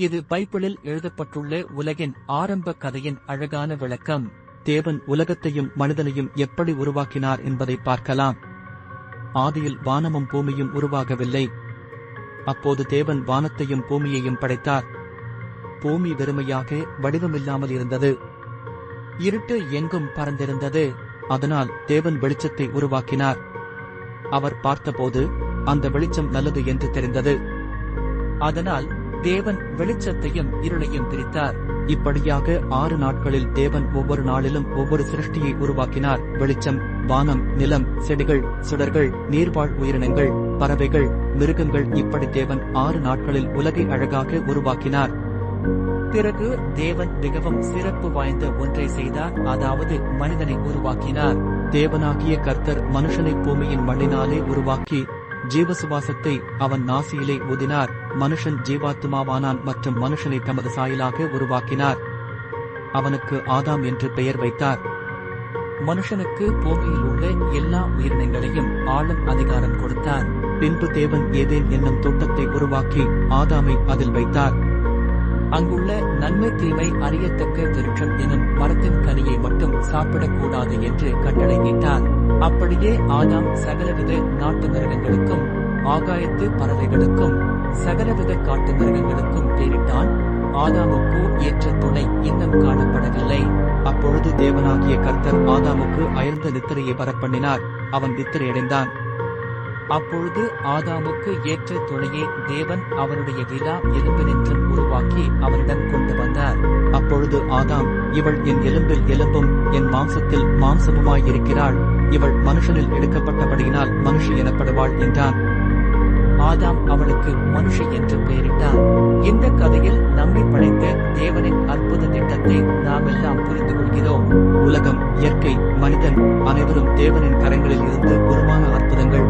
இது பைபிளில் எழுதப்பட்டுள்ள உலகின் ஆரம்ப கதையின் அழகான விளக்கம். தேவன் உலகத்தையும் மனிதனையும் எப்படி உருவாக்கினார் என்பதை பார்க்கலாம். ஆதியில் வானமும் பூமியும் உருவாகவில்லை. அப்போது தேவன் வானத்தையும் பூமியையும் படைத்தார். பூமி வெறுமையாக வடிவமில்லாமல் இருந்தது. இருட்டு எங்கும் பறந்திருந்தது. அதனால் தேவன் வெளிச்சத்தை உருவாக்கினார். அவர் பார்த்தபோது அந்த வெளிச்சம் நல்லது என்று தெரிந்தது. அதனால் தேவன் வெளிச்சத்தையும் இருளையும் பிரித்தார். இப்படியாக 6 நாட்களில் தேவன் ஒவ்வொரு நாளிலும் ஒவ்வொரு சிருஷ்டியை உருவாக்கினார். வெளிச்சம், வானம், நிலம், செடிகள், சுடர்கள், நீர்வாழ் உயிரினங்கள், பறவைகள், மிருகங்கள், இப்படி தேவன் 6 நாட்களில் உலகை அழகாக உருவாக்கினார். பிறகு தேவன் மிகவும் சிறப்பு வாய்ந்த ஒன்றை செய்தார். அதாவது மனிதனை உருவாக்கினார். தேவனாகிய கர்த்தர் மனுஷனை பூமியின் மண்ணினாலே உருவாக்கி ஜீவசுவாசத்தை அவன் நாசியிலே ஊதினார். மனுஷன் ஜீவாத்துமாவானான் மற்றும் மனுஷனை தமது சாயலாக உருவாக்கினார். அவனுக்கு ஆதாம் என்று பெயர் வைத்தார். மனுஷனுக்கு பூமியில் உள்ள எல்லா உயிரினங்களையும் ஆளும் அதிகாரம் கொடுத்தார். பின்பு தேவன் ஏதேன் என்னும் தோட்டத்தை உருவாக்கி ஆதாமை அதில் வைத்தார். அங்குள்ள நன்மை தீமை அறியத்தக்க விருட்சம் எனும் மரத்தின் கனியை மட்டும் சாப்பிடக்கூடாது என்று கட்டளையிட்டார். அப்படியே ஆதாம் சகலவித நாட்டு மிருகங்களுக்கும் ஆகாயத்து பறவைகளுக்கும் சகலவித காட்டு மிருகங்களுக்கும் பேரிட்டான். ஆதாமுக்கு ஏற்ற துணை இன்னும் காணப்படவில்லை. அப்பொழுது தேவனாகிய கர்த்தர் ஆதாமுக்கு அயர்ந்த நித்திரையை வரப்பண்ணினார். அவன் நித்திரையடைந்தான். அப்பொழுது ஆதாமுக்கு ஏற்ற துணையை தேவன் அவருடைய விலா எலும்பினின்றும் உருவாக்கி அவரிடம் கொண்டு வந்தார். அப்பொழுது ஆதாம், இவள் என் எலும்பில் எலும்பும் என் மாம்சத்தில் மாம்சமுமாயிருக்கிறாள். இவள் மனுஷனில் எடுக்கப்பட்டபடியினால் மனுஷி எனப்படுவாள் என்றான். ஆதாம் அவளுக்கு மனுஷி என்று பெயரிட்டார். இந்த கதையில் நம்மை படைத்த தேவனின் அற்புத திட்டத்தை நாமெல்லாம் புரிந்து கொள்கிறோம். உலகம், இயற்கை, மனிதன் அனைவரும் தேவனின் கரங்களில் இருந்து உருவான அற்புதங்கள்.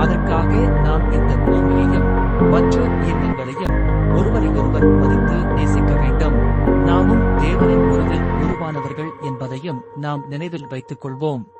அதற்காக நாம் இந்த பூமியையும் மற்ற உயிரினங்களையும் ஒருவரையொருவர் மதித்து நேசிக்க வேண்டும். நாமும் தேவனின் உருவில் உருவானவர்கள் என்பதையும் நாம் நினைவில் வைத்துக் கொள்வோம்.